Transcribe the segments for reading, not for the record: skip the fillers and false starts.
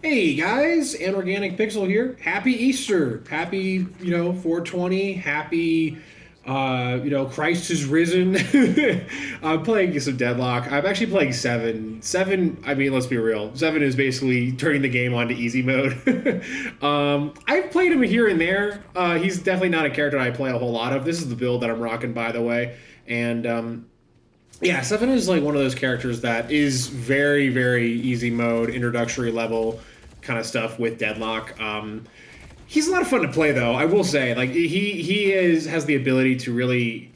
Hey guys, Anorganic Pixel here. Happy Easter. Happy, 420. Happy, Christ is risen. I'm playing some Deadlock. I'm actually playing 7. 7, I mean, let's be real. 7 is basically turning the game onto easy mode. I've played him here and there. He's definitely not a character I play a whole lot of. This is the build that I'm rocking, by the way. And, yeah, 7 is like one of those characters that is very, very easy mode, introductory level kind of stuff with Deadlock. He's a lot of fun to play, though. I will say, like has the ability to really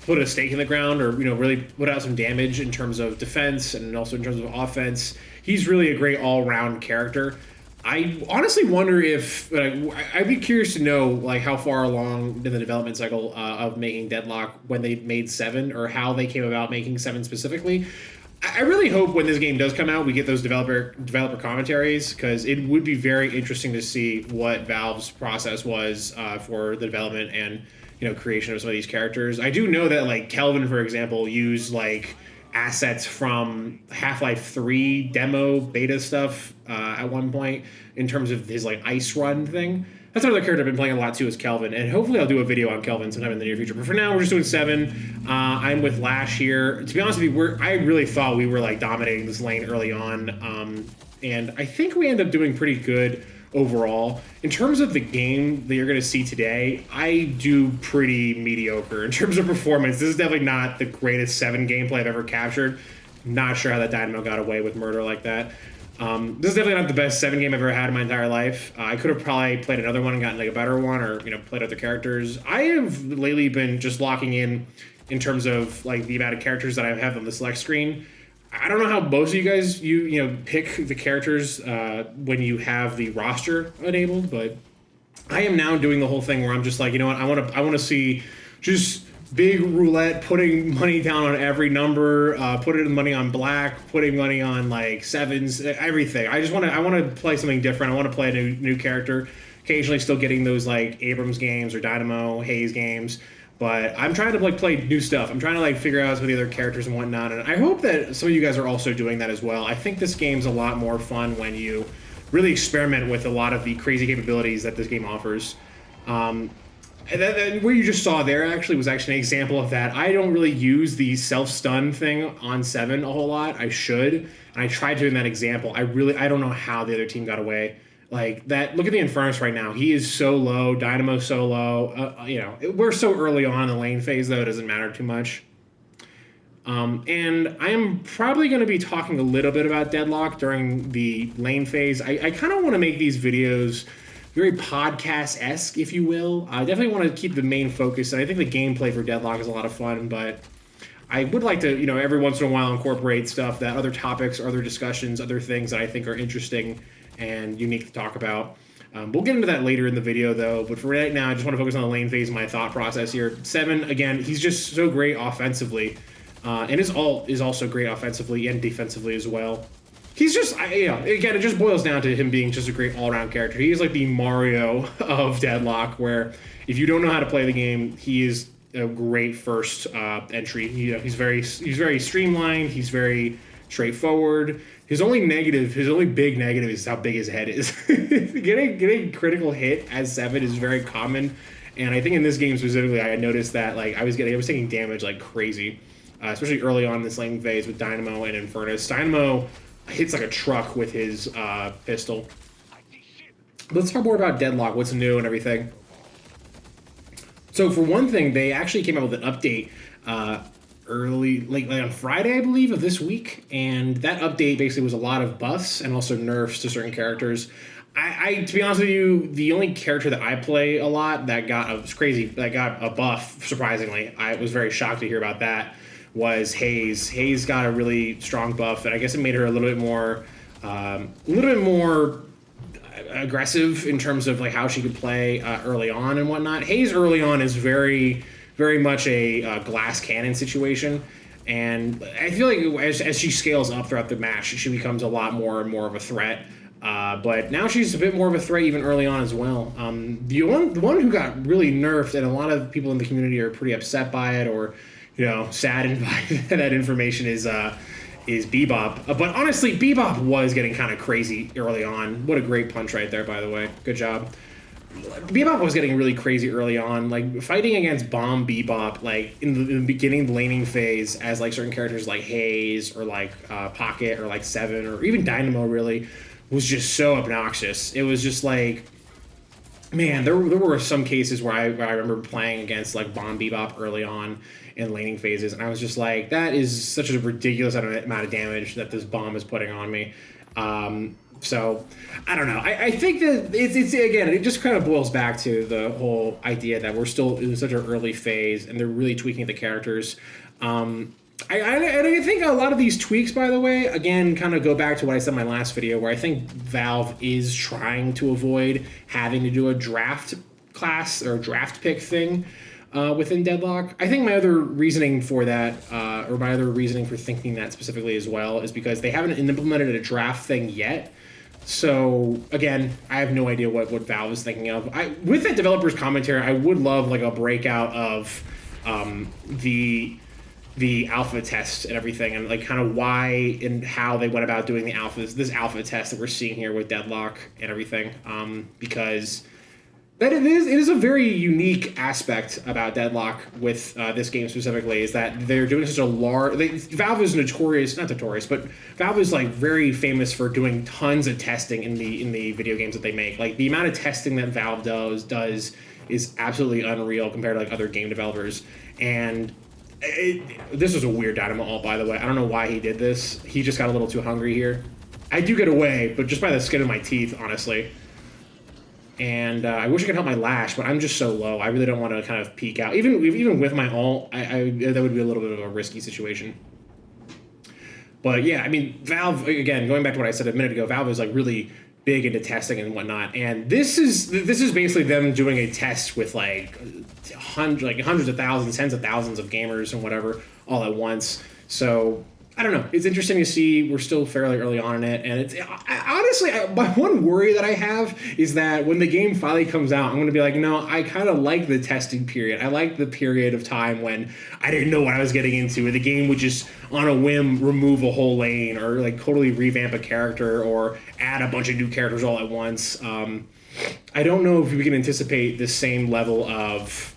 put a stake in the ground, or really put out some damage in terms of defense and also in terms of offense. He's really a great all-round character. I honestly wonder if I'd be curious to know like how far along in the development cycle of making Deadlock when they made 7, or how they came about making 7 specifically. I really hope when this game does come out, we get those developer commentaries, because it would be very interesting to see what Valve's process was for the development and creation of some of these characters. I do know that like Kelvin, for example, used like assets from Half-Life 3 demo beta stuff at one point in terms of his like ice run thing. That's another character I've been playing a lot too, is Kelvin, and hopefully I'll do a video on Kelvin sometime in the near future. But for now, we're just doing 7. I'm with Lash here. To be honest with you, I really thought we were like dominating this lane early on, and I think we end up doing pretty good overall. In terms of the game that you're going to see today, I do pretty mediocre in terms of performance. This is definitely not the greatest 7 gameplay I've ever captured. Not sure how that Dynamo got away with murder like that. This is definitely not the best 7 game I've ever had in my entire life. I could have probably played another one and gotten like a better one, or played other characters. I have lately been just locking in terms of like the amount of characters that I have on the select screen. I don't know how most of you guys pick the characters when you have the roster enabled, but I am now doing the whole thing where I'm just like, I want to see just big roulette, putting money down on every number, putting money on black, putting money on like 7s, everything. I want to play something different. I want to play a new character. Occasionally, still getting those like Abrams games or Dynamo Haze games. But I'm trying to like play new stuff. I'm trying to like figure out some of the other characters and whatnot. And I hope that some of you guys are also doing that as well. I think this game's a lot more fun when you really experiment with a lot of the crazy capabilities that this game offers. And where you just saw there actually was actually an example of that. I don't really use the self-stun thing on 7 a whole lot. I should. And I tried doing that example. I don't know how the other team got away. Like that, look at the Infernus right now. He is so low. Dynamo's so low. We're so early on in the lane phase, though, it doesn't matter too much. And I am probably going to be talking a little bit about Deadlock during the lane phase. I kind of want to make these videos very podcast-esque, if you will. I definitely want to keep the main focus, and I think the gameplay for Deadlock is a lot of fun, but I would like to, every once in a while incorporate stuff, that other topics, other discussions, other things that I think are interesting and unique to talk about. We'll get into that later in the video, though, but for right now, I just want to focus on the lane phase, my thought process here. 7, again, he's just so great offensively, and his ult is also great offensively and defensively as well. He's just, again, it just boils down to him being just a great all-around character. He is like the Mario of Deadlock, where if you don't know how to play the game, he is a great first entry. He's very streamlined. He's very straightforward. His only big negative is how big his head is. Getting critical hit as 7 is very common, and I think in this game specifically, I noticed that like I was taking damage like crazy, especially early on in this lane phase with Dynamo and Infernus. Dynamo hits like a truck with his pistol. Let's talk more about Deadlock, what's new and everything. So for one thing, they actually came out with an update early, like on Friday, I believe, of this week, and that update basically was a lot of buffs and also nerfs to certain characters. I to be honest with you, the only character that I play a lot that got a buff, surprisingly, I was very shocked to hear about that, was Haze. Haze got a really strong buff, and I guess it made her a little bit more aggressive in terms of like how she could play early on and whatnot. Haze early on is very, very much a glass cannon situation, and I feel like as she scales up throughout the match, she becomes a lot more and more of a threat. But now she's a bit more of a threat even early on as well. The one who got really nerfed, and a lot of people in the community are pretty upset by it, or saddened by that information, is is Bbop. But honestly, Bbop was getting kind of crazy early on. What a great punch right there, by the way. Good job. Bbop was getting really crazy early on, like fighting against Bomb Bbop, like in the beginning, the laning phase, as like certain characters like Haze or like Pocket or like Seven or even Dynamo really was just so obnoxious. It was just like, man, there were some cases where I remember playing against like Bomb Bbop early on in laning phases, and I was just like, that is such a ridiculous amount of damage that this bomb is putting on me. So, I don't know. I think that it's again, it just kind of boils back to the whole idea that we're still in such an early phase and they're really tweaking the characters. I think a lot of these tweaks, by the way, again, kind of go back to what I said in my last video, where I think Valve is trying to avoid having to do a draft class or draft pick thing within Deadlock. I think my other reasoning for that, or my other reasoning for thinking that specifically as well, is because they haven't implemented a draft thing yet. So again, I have no idea what Valve is thinking of. With that developer's commentary, I would love like a breakout of the alpha test and everything, and like kind of why and how they went about doing this alpha test that we're seeing here with Deadlock and everything. Because it is a very unique aspect about Deadlock with this game specifically, is that they're doing such a large... Valve is not notorious, but Valve is like very famous for doing tons of testing in the video games that they make. Like the amount of testing that Valve does is absolutely unreal compared to like other game developers. And this was a weird Dynamo ult, by the way. I don't know why he did this. He just got a little too hungry here. I do get away, but just by the skin of my teeth, honestly. And I wish I could help my Lash, but I'm just so low. I really don't want to kind of peek out. Even with my ult, that would be a little bit of a risky situation. But yeah, I mean, Valve, again, going back to what I said a minute ago, Valve is like really big into testing and whatnot. And this is basically them doing a test with like hundreds of thousands, tens of thousands of gamers and whatever all at once. So I don't know. It's interesting to see. We're still fairly early on in it, and honestly, my one worry that I have is that when the game finally comes out, I'm going to be like, no, I kind of like the testing period. I like the period of time when I didn't know what I was getting into, and the game would just, on a whim, remove a whole lane or like totally revamp a character or add a bunch of new characters all at once. I don't know if we can anticipate the same level of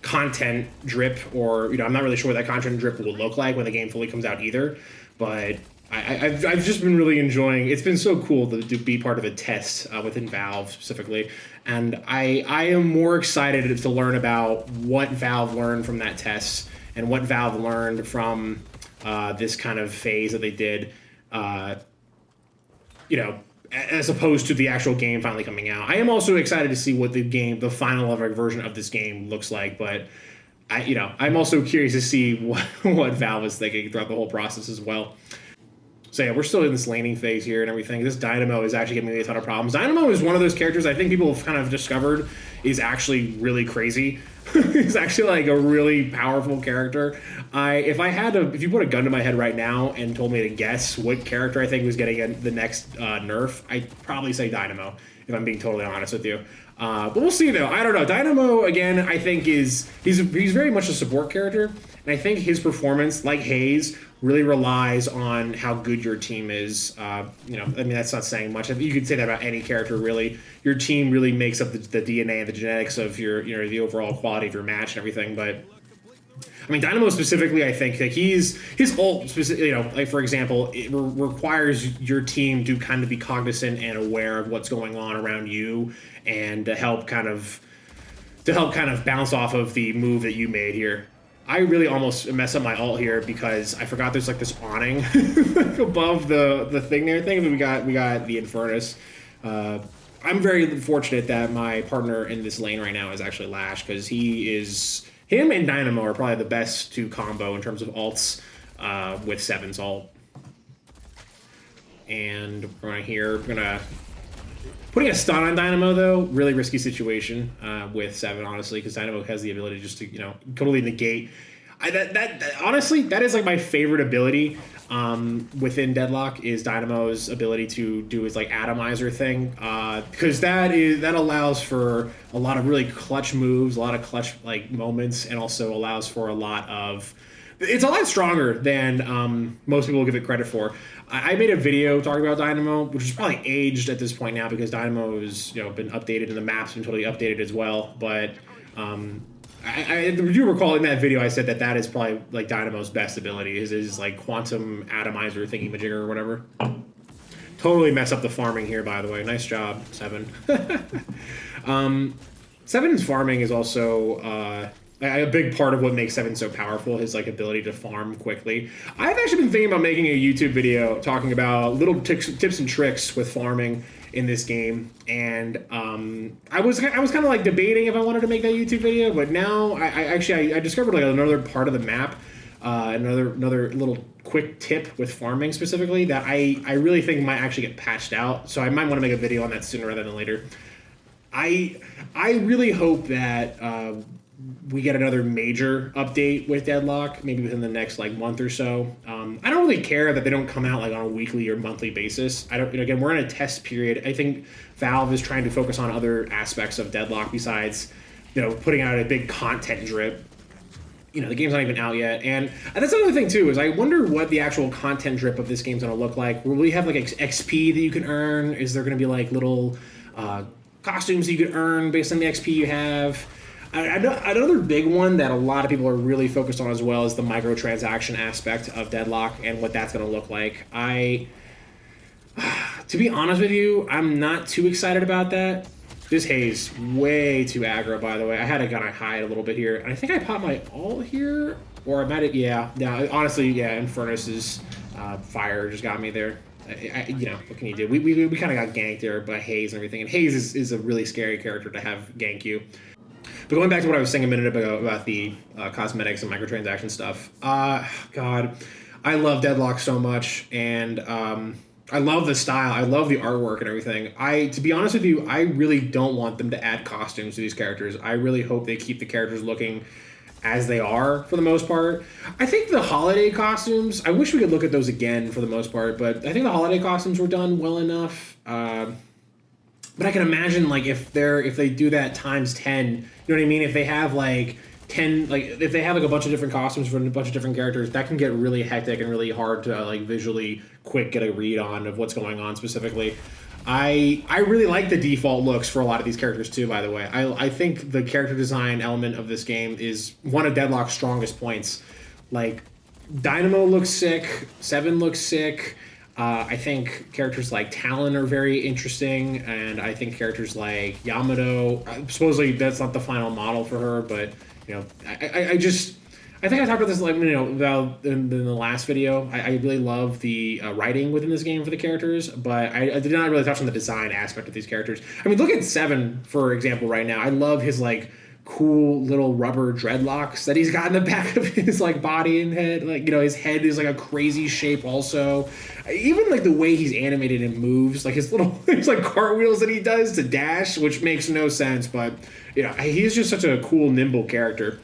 content drip, or I'm not really sure what that content drip will look like when the game fully comes out either. But I've just been really enjoying. It's been so cool to be part of a test within Valve specifically, and I am more excited to learn about what Valve learned from that test and what Valve learned from this kind of phase that they did. As opposed to the actual game finally coming out. I am also excited to see what the final version of this game looks like, but I'm also curious to see what Valve is thinking throughout the whole process as well. So yeah, we're still in this laning phase here and everything. This Dynamo is actually giving me a ton of problems. Dynamo is one of those characters I think people have kind of discovered is actually really crazy. He's actually like a really powerful character. If you put a gun to my head right now and told me to guess what character I think was getting the next nerf, I'd probably say Dynamo, if I'm being totally honest with you. But we'll see though. I don't know. Dynamo again, I think he's very much a support character, and I think his performance, like Haze, really relies on how good your team is. That's not saying much. You could say that about any character, really. Your team really makes up the DNA and the genetics of your, the overall quality of your match and everything. But I mean, Dynamo specifically, I think that his ult, like for example, it requires your team to kind of be cognizant and aware of what's going on around you, and to help kind of bounce off of the move that you made here. I really almost messed up my ult here because I forgot there's like this awning above the thing there. We got the Infernus. I'm very fortunate that my partner in this lane right now is actually Lash, because him and Dynamo are probably the best to combo in terms of ults with Seven's ult. And we're gonna putting a stun on Dynamo though, really risky situation with Seven, honestly, because Dynamo has the ability just to totally negate. Honestly, that is like my favorite ability within Deadlock, is Dynamo's ability to do his like Atomizer thing, because that allows for a lot of really clutch moves, a lot of clutch like moments, and also allows for a lot of It's a lot stronger than most people give it credit for. I made a video talking about Dynamo, which is probably aged at this point now because Dynamo has been updated and the map's been totally updated as well. But I do recall in that video I said that is probably like Dynamo's best ability is like quantum atomizer thingy-majigger or whatever. Totally mess up the farming here, by the way. Nice job, Seven. Seven's farming is also a big part of what makes Seven so powerful, his like ability to farm quickly. I've actually been thinking about making a YouTube video talking about little tips and tricks with farming in this game, and I was kind of like debating if I wanted to make that YouTube video, but now I discovered like another part of the map, another little quick tip with farming specifically that I really think might actually get patched out. So I might want to make a video on that sooner rather than later. I really hope that we get another major update with Deadlock, maybe within the next like month or so. I don't really care that they don't come out like on a weekly or monthly basis. I don't. Again, we're in a test period. I think Valve is trying to focus on other aspects of Deadlock besides, putting out a big content drip. The game's not even out yet, and that's another thing too. Is I wonder what the actual content drip of this game's gonna look like. Will we have like XP that you can earn? Is there gonna be like little costumes that you can earn based on the XP you have? Another big one that a lot of people are really focused on as well is the microtransaction aspect of Deadlock and what that's going to look like. To be honest with you, I'm not too excited about that. This Haze, way too aggro, by the way. I had to kind of hide a little bit here. And I think I popped my ult here, or I might have, yeah. Honestly, Infernus's fire just got me there. What can you do? We kind of got ganked there by Haze and everything. And Haze is a really scary character to have gank you. But going back to what I was saying a minute ago about the cosmetics and microtransaction stuff, God, I love Deadlock so much, and I love the style, I love the artwork and everything. To be honest with you, I really don't want them to add costumes to these characters. I really hope they keep the characters looking as they are for the most part. I think the holiday costumes, I wish we could look at those again for the most part, but I think the holiday costumes were done well enough. But I can imagine like if they do that times 10, you know what I mean? If they have like 10, like if they have like a bunch of different costumes for a bunch of different characters, that can get really hectic and really hard to like visually quick get a read on of what's going on specifically. I really like the default looks for a lot of these characters too, by the way. I think the character design element of this game is one of Deadlock's strongest points. Like Dynamo looks sick, Seven looks sick. I think characters like Talon are very interesting, and I think characters like Yamato, supposedly that's not the final model for her, but I think I talked about this about in the last video. I really love the writing within this game for the characters, but I did not really touch on the design aspect of these characters. I mean, look at Seven for example right now. I love his like cool little rubber dreadlocks that he's got in the back of his like body and head. Like his head is like a crazy shape also. Even like the way he's animated and moves, like his little there's like cartwheels that he does to dash, which makes no sense, but he's just such a cool nimble character.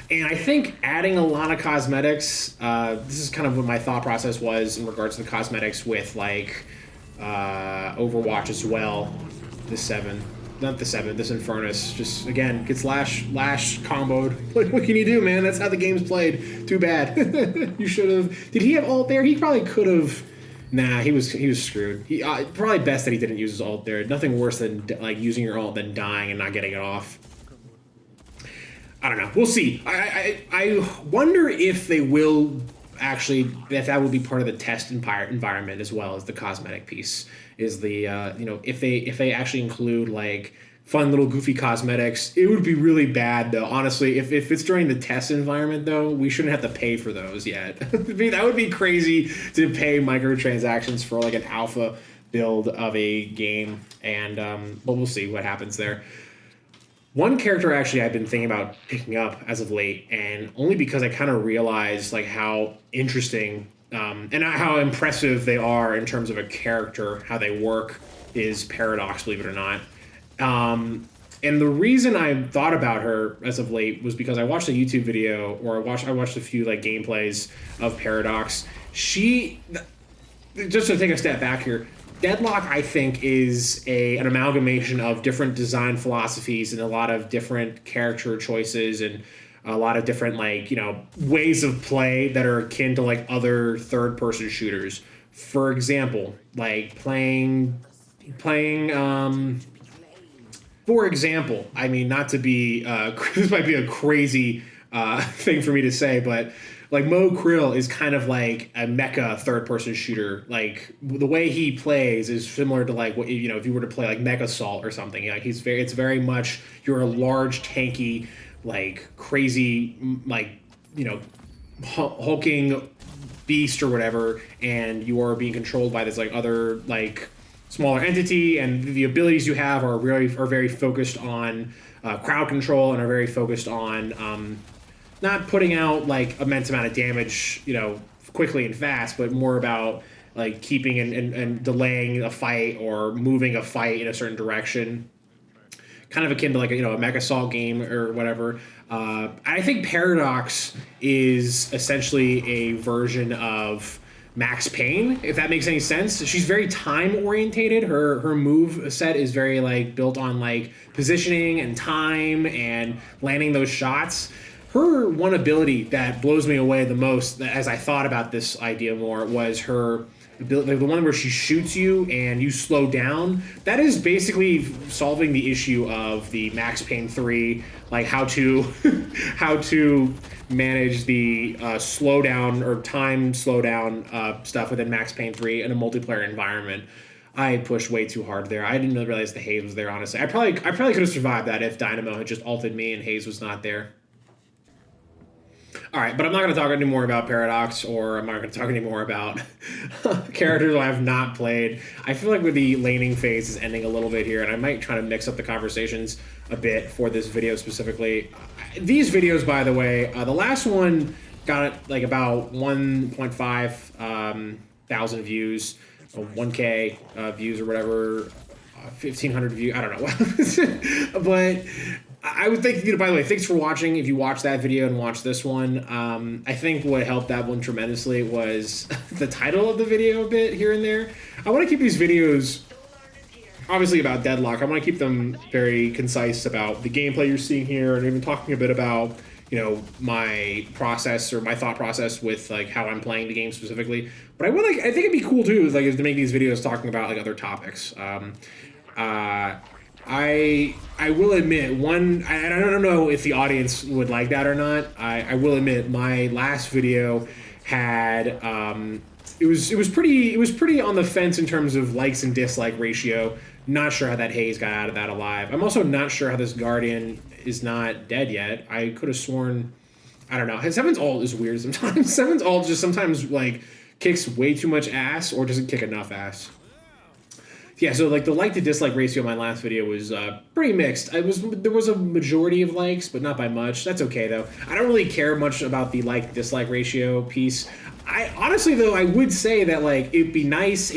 And I think adding a lot of cosmetics, this is kind of what my thought process was in regards to the cosmetics with like Overwatch as well. This Infernus just again gets Lash comboed. What can you do, man? That's how the game's played. Too bad. You should have. Did he have ult there? He probably could have. Nah, he was screwed. He probably best that he didn't use his ult there. Nothing worse than like using your ult than dying and not getting it off. I don't know. We'll see. I wonder if they will actually, if that will be part of the test environment as well as the cosmetic piece. Is the if they actually include like fun little goofy cosmetics, it would be really bad though. Honestly, if it's during the test environment though, we shouldn't have to pay for those yet. That would be crazy to pay microtransactions for like an alpha build of a game, and but we'll see what happens there. One character actually I've been thinking about picking up as of late, and only because I kind of realized like how interesting and how impressive they are in terms of a character, how they work, is Paradox, believe it or not. And the reason I thought about her as of late was because I watched a YouTube video, or I watched a few like gameplays of Paradox. Just to take a step back here, Deadlock, I think, is an amalgamation of different design philosophies and a lot of different character choices and a lot of different like, ways of play that are akin to like other third person shooters. For example, like playing for example, I mean, not to be this might be a crazy thing for me to say, but like Mo Krill is kind of like a mecha third-person shooter. Like the way he plays is similar to like what if you were to play like Mega Assault or something. Like it's very much you're a large, tanky, like crazy, like hulking beast or whatever, and you are being controlled by this like other like smaller entity, and the abilities you have are very focused on crowd control and are very focused on not putting out like immense amount of damage, quickly and fast, but more about like keeping and delaying a fight or moving a fight in a certain direction. Kind of akin to like a Mech Assault game or whatever. I think Paradox is essentially a version of Max Payne, if that makes any sense. She's very time orientated. Her move set is very like built on like positioning and time and landing those shots. Her one ability that blows me away the most, as I thought about this idea more, was her ability, the one where she shoots you and you slow down. That is basically solving the issue of the Max Payne 3, like how to manage the slowdown or time slowdown stuff within Max Payne 3 in a multiplayer environment. I pushed way too hard there. I didn't really realize the Haze was there, honestly. I probably could have survived that if Dynamo had just ulted me and Haze was not there. All right, but I'm not going to talk anymore about Paradox, or I'm not going to talk anymore about characters I have not played. I feel like the laning phase is ending a little bit here, and I might try to mix up the conversations a bit for this video specifically. These videos, by the way, the last one got like about 1.5 thousand views, 1K views or whatever, 1,500 views, I don't know. But I would think, by the way, thanks for watching. If you watched that video and watched this one, I think what helped that one tremendously was the title of the video a bit here and there. I want to keep these videos, obviously, about Deadlock. I want to keep them very concise about the gameplay you're seeing here, and even talking a bit about, my process or my thought process with like how I'm playing the game specifically. But I think it'd be cool too, is to make these videos talking about like other topics. I will admit I don't know if the audience would like that or not. I will admit my last video had it was pretty on the fence in terms of likes and dislike ratio. Not sure how that Haze got out of that alive. I'm also not sure how this Guardian is not dead yet. I could have sworn, I don't know. Seven's ult is weird sometimes. Seven's ult just sometimes like kicks way too much ass or doesn't kick enough ass. Yeah, so like the like to dislike ratio of my last video was pretty mixed. There was a majority of likes, but not by much. That's okay though. I don't really care much about the like dislike ratio piece. I honestly though I would say that like it'd be nice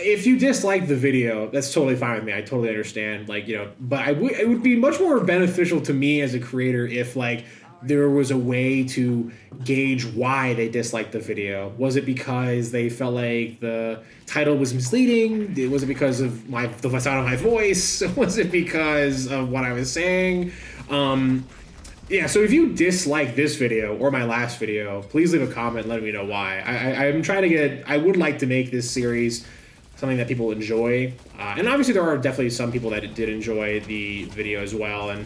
if you dislike the video, that's totally fine with me. I totally understand. But it would be much more beneficial to me as a creator if like there was a way to gauge why they disliked the video. Was it because they felt like the title was misleading? Was it because of the sound of my voice? Was it because of what I was saying? Yeah, so if you dislike this video or my last video, please leave a comment letting me know why. I'm trying to I would like to make this series something that people enjoy. And obviously there are definitely some people that did enjoy the video as well, and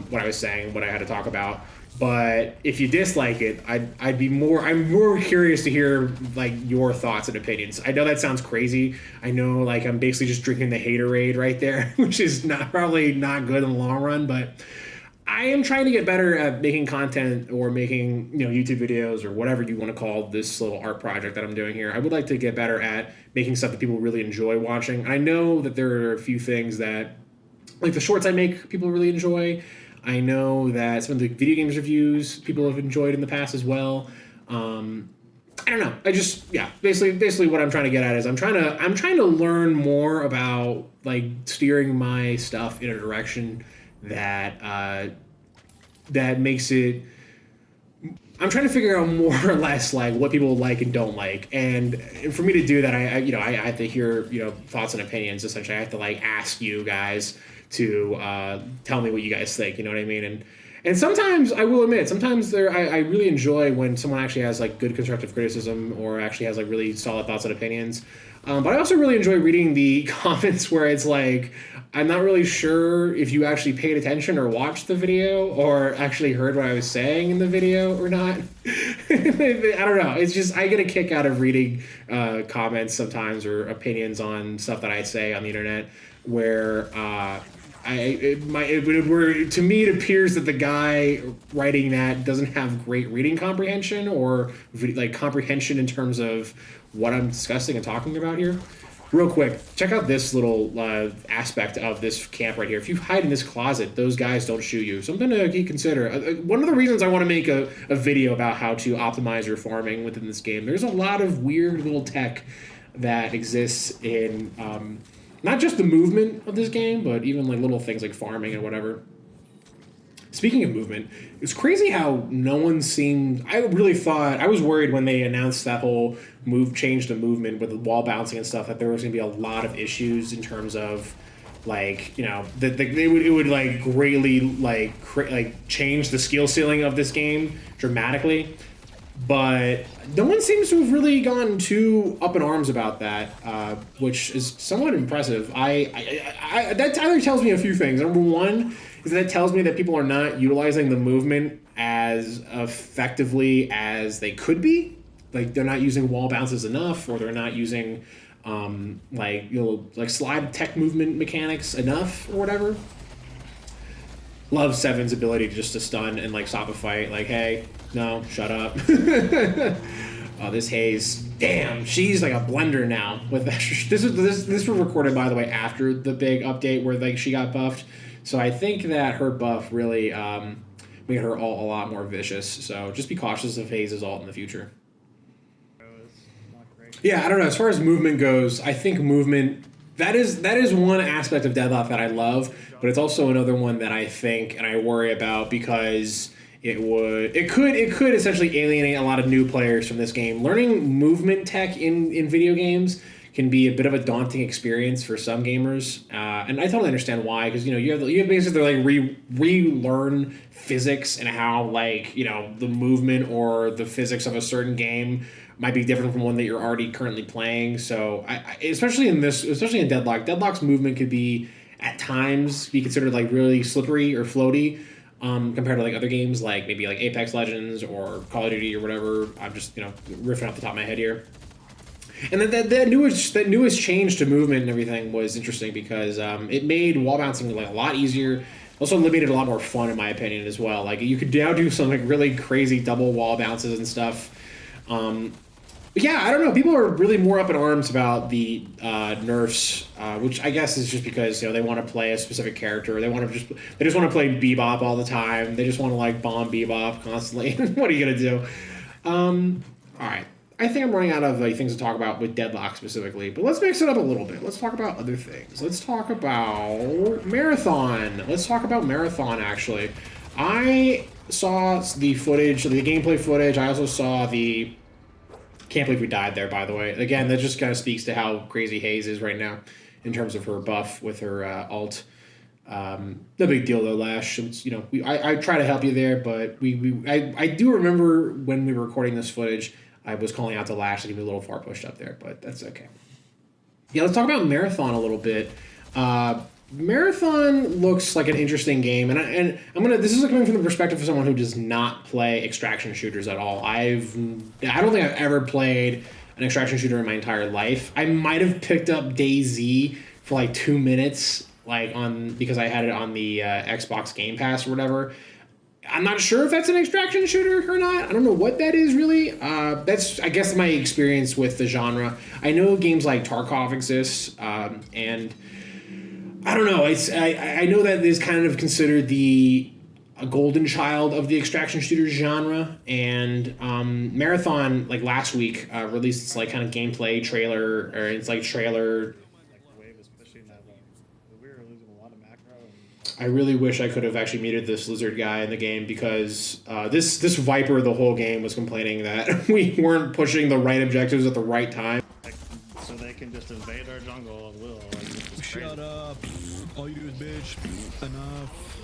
what I was saying, what I had to talk about. But if you dislike it, I'm more curious to hear like your thoughts and opinions. I know that sounds crazy. I know like I'm basically just drinking the haterade right there, which is probably not good in the long run, but I am trying to get better at making content or making, YouTube videos or whatever you want to call this little art project that I'm doing here. I would like to get better at making stuff that people really enjoy watching. I know that there are a few things that, like the shorts I make, people really enjoy. I know that some of the video games reviews people have enjoyed in the past as well. I don't know. Basically what I'm trying to get at is I'm trying to learn more about like steering my stuff in a direction that makes it. I'm trying to figure out more or less like what people like and don't like, and for me to do that, I have to hear thoughts and opinions. Essentially, I have to like ask you guys to tell me what you guys think. You know what I mean? And sometimes I will admit, sometimes I really enjoy when someone actually has like good constructive criticism or actually has like really solid thoughts and opinions. But I also really enjoy reading the comments where it's like, I'm not really sure if you actually paid attention or watched the video or actually heard what I was saying in the video or not. I don't know. It's just, I get a kick out of reading comments sometimes or opinions on stuff that I say on the internet where to me it appears that the guy writing that doesn't have great reading comprehension or like comprehension in terms of what I'm discussing and talking about here. Real quick, check out this little aspect of this camp right here. If you hide in this closet, those guys don't shoot you. Something to consider. One of the reasons I want to make a video about how to optimize your farming within this game, there's a lot of weird little tech that exists in not just the movement of this game, but even like little things like farming and whatever. Speaking of movement, it's crazy how no one seemed... I really thought... I was worried when they announced that whole change to movement with the wall bouncing and stuff that there was going to be a lot of issues in terms of, like, you know, that it would like greatly like change the skill ceiling of this game dramatically. But no one seems to have really gone too up in arms about that, which is somewhat impressive. That either tells me a few things. Number one is that it tells me that people are not utilizing the movement as effectively as they could be. Like, they're not using wall bounces enough, or they're not using like slide tech movement mechanics enough or whatever. Love Seven's ability just to stun and like stop a fight. Like, hey, no, shut up. Oh, this Haze, damn, she's like a blender now. With that, this was recorded, by the way, after the big update where like she got buffed. So I think that her buff really made her ult a lot more vicious. So just be cautious of Haze's ult in the future. Yeah, I don't know. As far as movement goes, I think movement, that is one aspect of Deadlock that I love, but it's also another one that I think and I worry about because it could essentially alienate a lot of new players from this game. Learning movement tech in video games can be a bit of a daunting experience for some gamers, and I totally understand why. Because you have basically like relearn physics and how like the movement or the physics of a certain game might be different from one that you're already currently playing. So especially in Deadlock, Deadlock's movement could be at times be considered like really slippery or floaty. Compared to like other games like maybe like Apex Legends or Call of Duty or whatever. I'm just riffing off the top of my head here. And that newest change to movement and everything was interesting because it made wall bouncing like a lot easier. Also eliminated a lot more fun in my opinion as well. Like you could now do some like really crazy double wall bounces and stuff. But yeah, I don't know. People are really more up in arms about the nerfs, which I guess is just because they want to play a specific character. They just want to play Bbop all the time. They just want to like bomb Bbop constantly. What are you gonna do? All right. I think I'm running out of things to talk about with Deadlock specifically, but let's mix it up a little bit. Let's talk about other things. Let's talk about Marathon. Actually. I saw the footage, the gameplay footage. I also saw the... Can't believe we died there, by the way. Again, that just kind of speaks to how crazy Haze is right now in terms of her buff with her ult. No big deal though, Lash. It's, I try to help you there, but I do remember when we were recording this footage, I was calling out to Lash that he was a little far pushed up there, but that's okay. Yeah, let's talk about Marathon a little bit. Marathon looks like an interesting game, and I'm gonna. This is coming from the perspective of someone who does not play extraction shooters at all. I don't think I've ever played an extraction shooter in my entire life. I might have picked up DayZ for like 2 minutes, because I had it on the Xbox Game Pass or whatever. I'm not sure if that's an extraction shooter or not. I don't know what that is really. That's, I guess, my experience with the genre. I know games like Tarkov exist, and I don't know. I know that it is kind of considered a golden child of the extraction shooter genre, and Marathon last week released its kind of gameplay trailer, or its trailer. I really wish I could have actually muted this lizard guy in the game because this Viper the whole game was complaining that we weren't pushing the right objectives at the right time. so they can just invade our jungle at will. Like, shut up. All you do is bitch. Enough.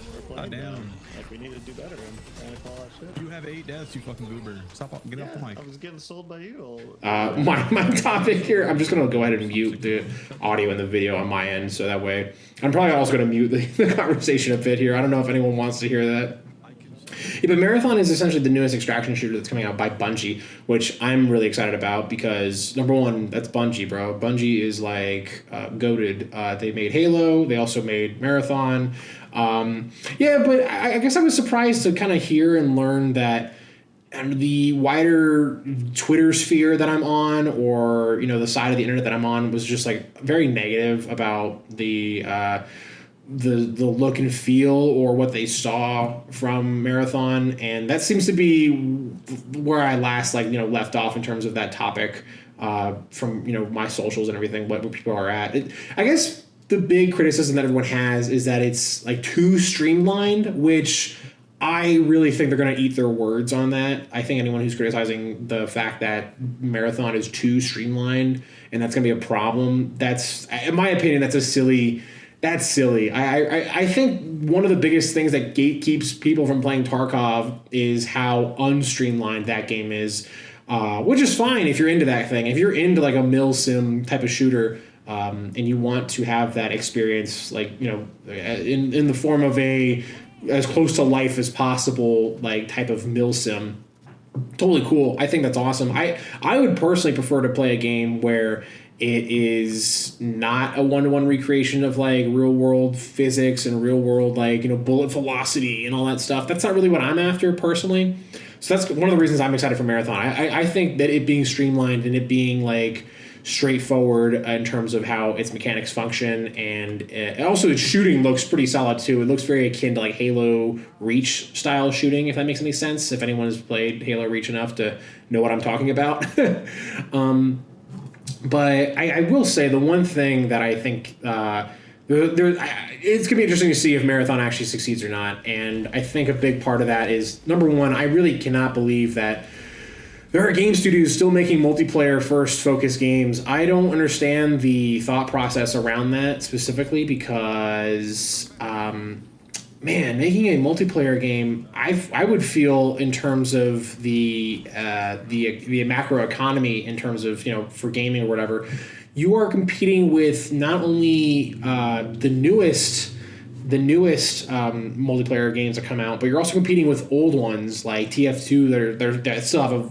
Damn. Like, we need to do better and only call that shit. You have 8 deaths, you fucking goober. Stop, get off the mic. I was getting sold by you. My topic here, I'm just going to go ahead and mute the audio and the video on my end, so that way... I'm probably also going to mute the conversation a bit here. I don't know if anyone wants to hear that. Yeah, but Marathon is essentially the newest extraction shooter that's coming out by Bungie, which I'm really excited about because, number one, that's Bungie, bro. Bungie is, like, goated. They made Halo. They also made Marathon. Yeah, but I guess I was surprised to kind of hear and learn that the wider Twitter sphere that I'm on, or, you know, the side of the internet that I'm on, was just, like, very negative about the look and feel or what they saw from Marathon, and that seems to be where I last, like, you know, left off in terms of that topic from, you know, my socials and everything, what people are at. I guess the big criticism that everyone has is that it's, like, too streamlined, which I really think they're going to eat their words on that. I think anyone who's criticizing the fact that Marathon is too streamlined and that's going to be a problem, that's, in my opinion, that's silly. I think one of the biggest things that gatekeeps people from playing Tarkov is how unstreamlined that game is, which is fine if you're into that thing. If you're into, like, a mil sim type of shooter, and you want to have that experience, like, you know, in the form of a as close to life as possible, like, type of mil sim, totally cool. I think that's awesome. I would personally prefer to play a game where it is not a one-to-one recreation of, like, real world physics and real world, like, you know, bullet velocity and all that stuff. That's not really what I'm after personally. So that's one of the reasons I'm excited for Marathon. I think that it being streamlined and it being, like, straightforward in terms of how its mechanics function, and also its shooting looks pretty solid too. It looks very akin to, like, Halo Reach style shooting, if that makes any sense, if anyone has played Halo Reach enough to know what I'm talking about. But I will say the one thing that I think it's going to be interesting to see if Marathon actually succeeds or not, and I think a big part of that is, number one, I really cannot believe that there are game studios still making multiplayer first focused games. I don't understand the thought process around that specifically because, man, making a multiplayer game, I would feel in terms of the macro economy, in terms of, you know, for gaming or whatever, you are competing with not only the newest multiplayer games that come out, but you're also competing with old ones like TF2 that still have a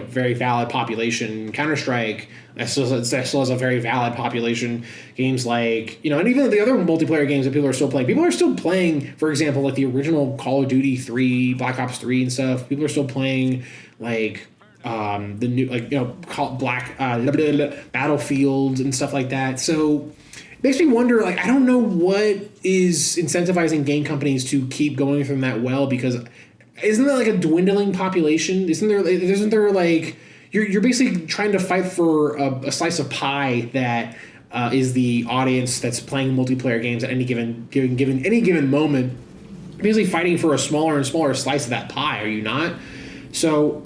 very valid population. Counter-Strike that still has a very valid population. Games like, you know, and even the other multiplayer games that people are still playing. People are still playing, for example, like the original Call of Duty 3, Black Ops 3 and stuff. People are still playing, like, the new, like, you know, Battlefield and stuff like that. So makes me wonder, like, I don't know what is incentivizing game companies to keep going from that well, because isn't there, like, a dwindling population? Isn't there like, you're basically trying to fight for a slice of pie that is the audience that's playing multiplayer games at any given moment, basically fighting for a smaller and smaller slice of that pie, are you not? So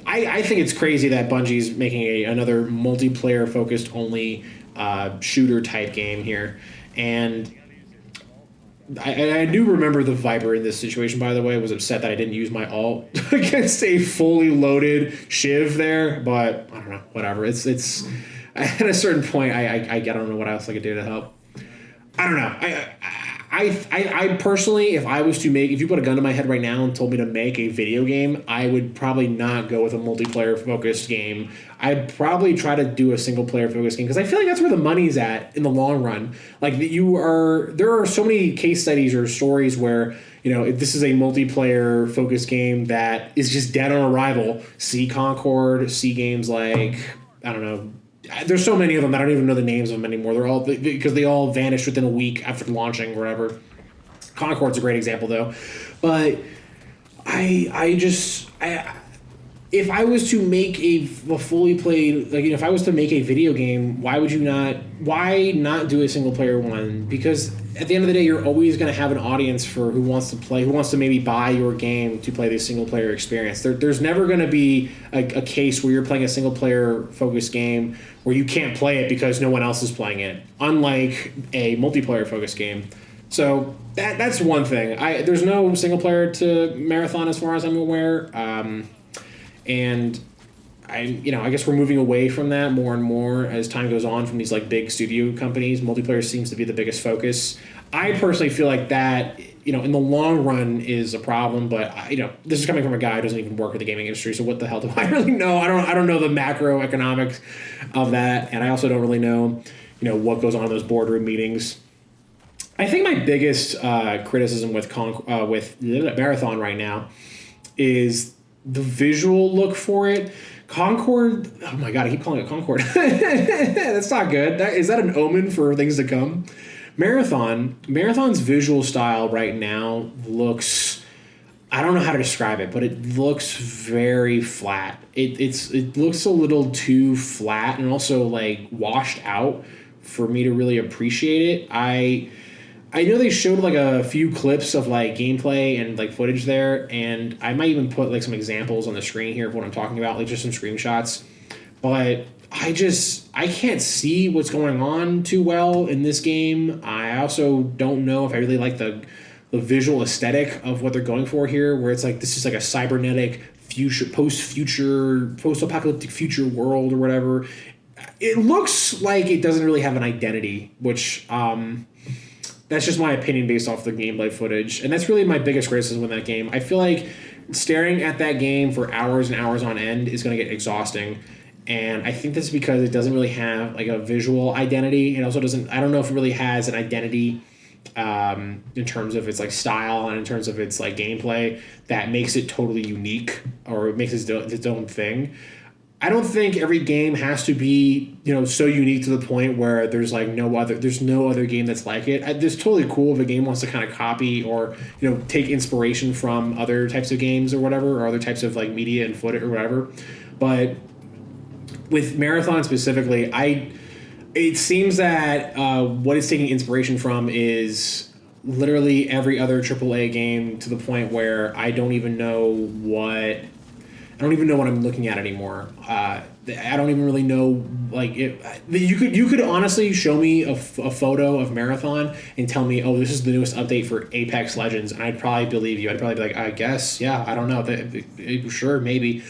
I think it's crazy that Bungie's making another multiplayer focused only shooter type game here, and I do remember the Viper in this situation, by the way, was upset that I didn't use my ult against a fully loaded Shiv there, but I don't know, whatever. It's at a certain point I don't know what else I could do to help. I don't know. I personally, if you put a gun to my head right now and told me to make a video game, I would probably not go with a multiplayer focused game. I'd probably try to do a single player focused game, because I feel like that's where the money's at in the long run. Like, there are so many case studies or stories where, you know, if this is a multiplayer focused game that is just dead on arrival. See Concord, see games like, I don't know, there's so many of them that I don't even know the names of them anymore. They're all, because they all vanished within a week after launching or whatever. Concord's a great example, though. But I if I was to make a fully played, like, if I was to make a video game, why not do a single player one? Because at the end of the day, you're always going to have an audience for who wants to maybe buy your game to play this single player experience. There's never going to be a case where you're playing a single player focused game where you can't play it because no one else is playing it, unlike a multiplayer focused game. So that's one thing. There's no single player to Marathon as far as I'm aware. And I guess we're moving away from that more and more as time goes on from these like big studio companies. Multiplayer seems to be the biggest focus. I personally feel like that, in the long run is a problem, but this is coming from a guy who doesn't even work in the gaming industry. So what the hell do I really know? I don't know the macroeconomics of that. And I also don't really know, what goes on in those boardroom meetings. I think my biggest criticism with Marathon right now is the visual look for it. Concord, oh my god, I keep calling it Concord. That's not good. Is that an omen for things to come? Marathon's visual style right now looks, I don't know how to describe it, but it looks very flat. It looks a little too flat and also like washed out for me to really appreciate it. I know they showed like a few clips of like gameplay and like footage there, and I might even put like some examples on the screen here of what I'm talking about, like just some screenshots. But I can't see what's going on too well in this game. I also don't know if I really like the visual aesthetic of what they're going for here, where it's like this is like a cybernetic post-apocalyptic future world or whatever. It looks like it doesn't really have an identity, which that's just my opinion based off the gameplay footage. And that's really my biggest criticism with that game. I feel like staring at that game for hours and hours on end is going to get exhausting. And I think that's because it doesn't really have like a visual identity. It also doesn't, I don't know if it really has an identity in terms of its like style and in terms of its like gameplay that makes it totally unique or makes it its own thing. I don't think every game has to be, so unique to the point where there's no other game that's like it. It's totally cool if a game wants to kind of copy or, take inspiration from other types of games or whatever, or other types of like media and footage or whatever. But with Marathon specifically, it seems that what it's taking inspiration from is literally every other AAA game to the point where I don't even know what I'm looking at anymore. I don't even really know, you could honestly show me a photo of Marathon and tell me, oh, this is the newest update for Apex Legends, and I'd probably believe you. I'd probably be like, I guess, yeah, I don't know. Sure, maybe.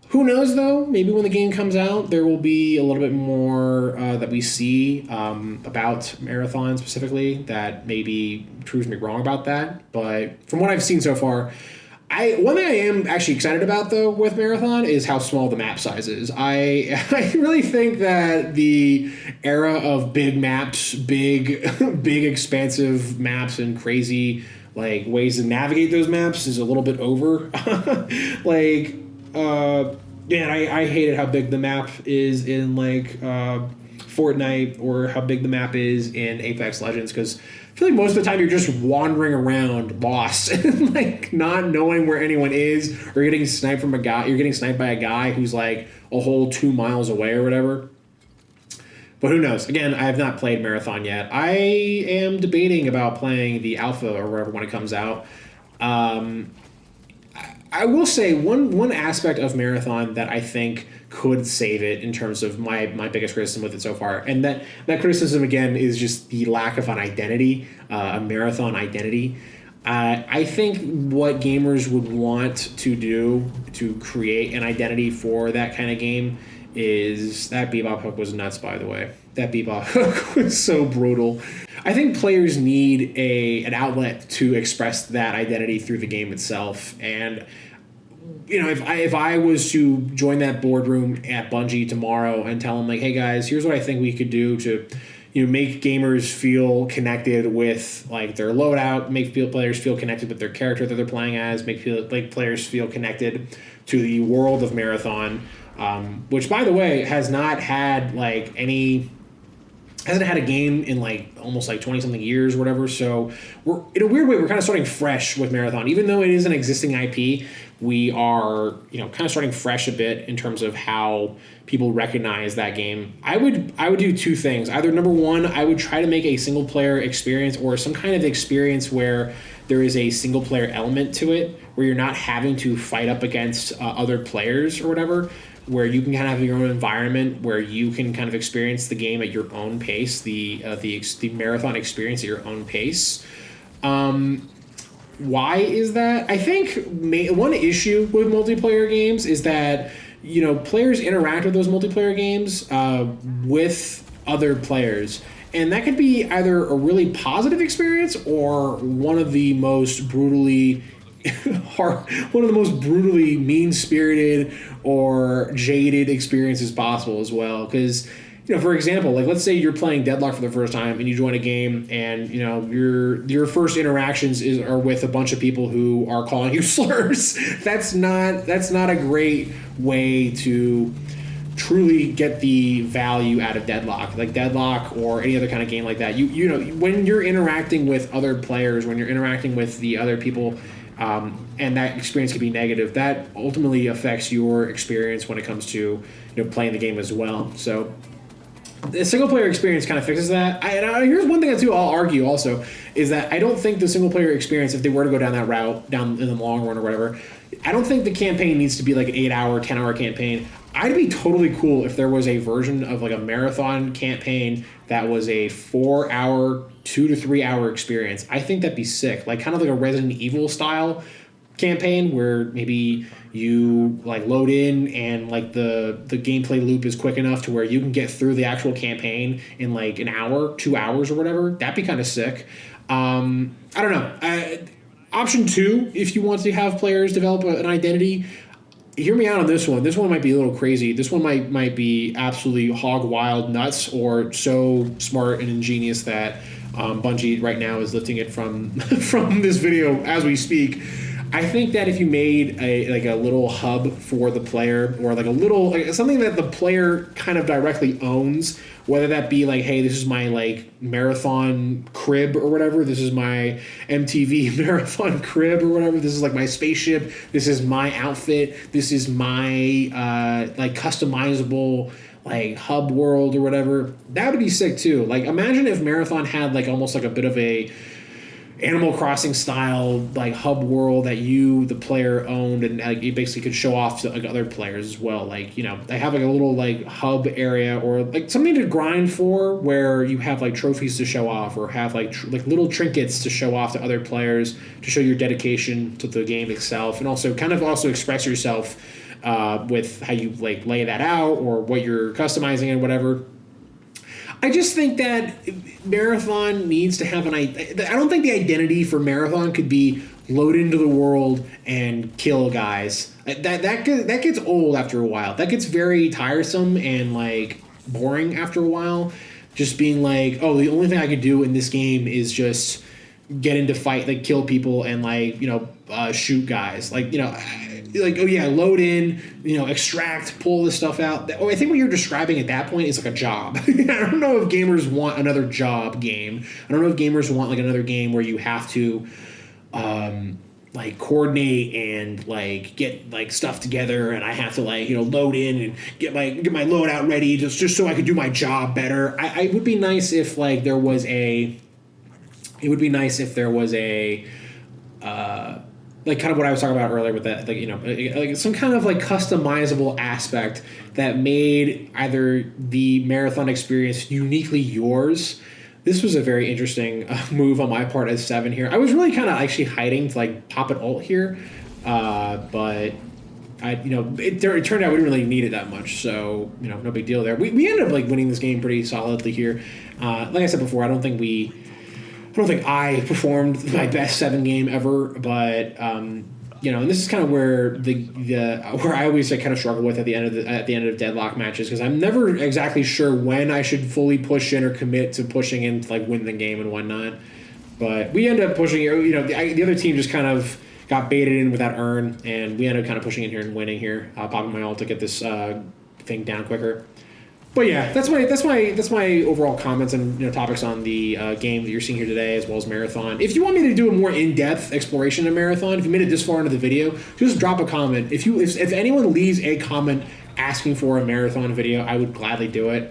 Who knows, though? Maybe when the game comes out, there will be a little bit more that we see about Marathon specifically that maybe proves me wrong about that. But from what I've seen so far, one thing I am actually excited about, though, with Marathon is how small the map size is. I really think that the era of big maps, big expansive maps and crazy ways to navigate those maps is a little bit over. I hated how big the map is in Fortnite or how big the map is in Apex Legends, because I feel like most of the time you're just wandering around lost and not knowing where anyone is, or you're getting sniped by a guy who's a whole 2 miles away or whatever. But who knows? Again, I have not played Marathon yet. I am debating about playing the alpha or whatever when it comes out. I will say one aspect of Marathon that I think could save it in terms of my biggest criticism with it so far, and that criticism again is just the lack of an identity, a Marathon identity. I think what gamers would want to do to create an identity for that kind of game is that Bbop hook was nuts, by the way. That Bbop hook was so brutal. I think players need an outlet to express that identity through the game itself. And if I was to join that boardroom at Bungie tomorrow and tell them hey guys, here's what I think we could do to make gamers feel connected with their loadout, make players feel connected with their character that they're playing as, make players feel connected to the world of Marathon, which by the way hasn't had a game in almost 20 something years or whatever. So we're in a weird way, we're kind of starting fresh with Marathon, even though it is an existing IP. we are, kind of starting fresh a bit in terms of how people recognize that game. I would do two things. Either number one, I would try to make a single player experience or some kind of experience where there is a single player element to it, where you're not having to fight up against other players or whatever, where you can kind of have your own environment where you can kind of experience the game at your own pace, the marathon experience at your own pace. Why is that? I think one issue with multiplayer games is that, players interact with those multiplayer games with other players. And that could be either a really positive experience or one of the most brutally mean-spirited or jaded experiences possible as well. Because, for example, like let's say you're playing Deadlock for the first time and you join a game and, your first interactions are with a bunch of people who are calling you slurs. That's not a great way to truly get the value out of Deadlock. Like Deadlock or any other kind of game like that. When you're interacting with other players, when you're interacting with the other people, and that experience can be negative, that ultimately affects your experience when it comes to playing the game as well. So the single player experience kind of fixes that. Here's one thing too I'll argue also is that I don't think the single player experience, if they were to go down that route, down in the long run or whatever, I don't think the campaign needs to be like an 8-hour, 10-hour campaign. I'd be totally cool if there was a version of like a marathon campaign that was a 4-hour, 2 to 3 hour experience. I think that'd be sick. Like kind of like a Resident Evil style campaign where maybe you like load in and like the gameplay loop is quick enough to where you can get through the actual campaign in like an hour, 2 hours or whatever. That'd be kind of sick. I don't know. Option 2, if you want to have players develop an identity, hear me out on this one. This one might be a little crazy. This one might be absolutely hog wild nuts or so smart and ingenious that Bungie right now is lifting it from from this video as we speak. I think that if you made a little hub for the player or like something that the player kind of directly owns, whether that be like, hey, this is my like marathon crib or whatever, this is my MTV marathon crib or whatever, this is like my spaceship, this is my outfit, this is my like customizable like hub world or whatever, that would be sick too. Like imagine if Marathon had like almost like a bit of a Animal Crossing style like hub world that you, the player, owned, and like you basically could show off to like other players as well. Like they have like a little like hub area or like something to grind for, where you have like trophies to show off or have like little trinkets to show off to other players to show your dedication to the game itself, and also kind of also express yourself with how you like lay that out or what you're customizing and whatever. I just think that Marathon needs to have I don't think the identity for Marathon could be load into the world and kill guys. That gets old after a while. That gets very tiresome and like boring after a while. Just being like, oh, the only thing I could do in this game is just get into fight, like kill people and like shoot guys. Like like, oh yeah, load in, extract, pull this stuff out. I think what you're describing at that point is like a job. I don't know if gamers want another job game. I don't know if gamers want like another game where you have to like coordinate and like get like stuff together, and I have to like load in and get my loadout ready just so I could do my job better. It would be nice if like there was a. It would be nice if there was a. Like kind of what I was talking about earlier with that, like some kind of like customizable aspect that made either the Marathon experience uniquely yours. This was a very interesting move on my part as 7 here. I was really kind of actually hiding to like pop an ult here, but it turned out we didn't really need it that much, so no big deal there. We ended up like winning this game pretty solidly here. Like I said before, I don't think I performed my best 7 game ever, but and this is kind of where where I always like kind of struggle with at the end of Deadlock matches, because I'm never exactly sure when I should fully push in or commit to pushing in to like win the game and whatnot. But we ended up pushing. The other team just kind of got baited in with that urn, and we ended up kind of pushing in here and winning here, popping my ult to get this thing down quicker. But yeah, that's my overall comments and topics on the game that you're seeing here today, as well as Marathon. If you want me to do a more in-depth exploration of Marathon, if you made it this far into the video, just drop a comment. If anyone leaves a comment asking for a Marathon video, I would gladly do it.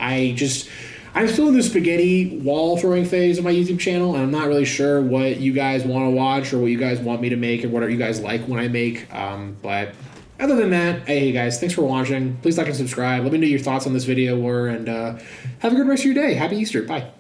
I'm still in the spaghetti wall throwing phase of my YouTube channel, and I'm not really sure what you guys want to watch or what you guys want me to make or what you guys like when I make. But other than that, hey guys, thanks for watching. Please like and subscribe. Let me know your thoughts on this video, and have a good rest of your day. Happy Easter. Bye.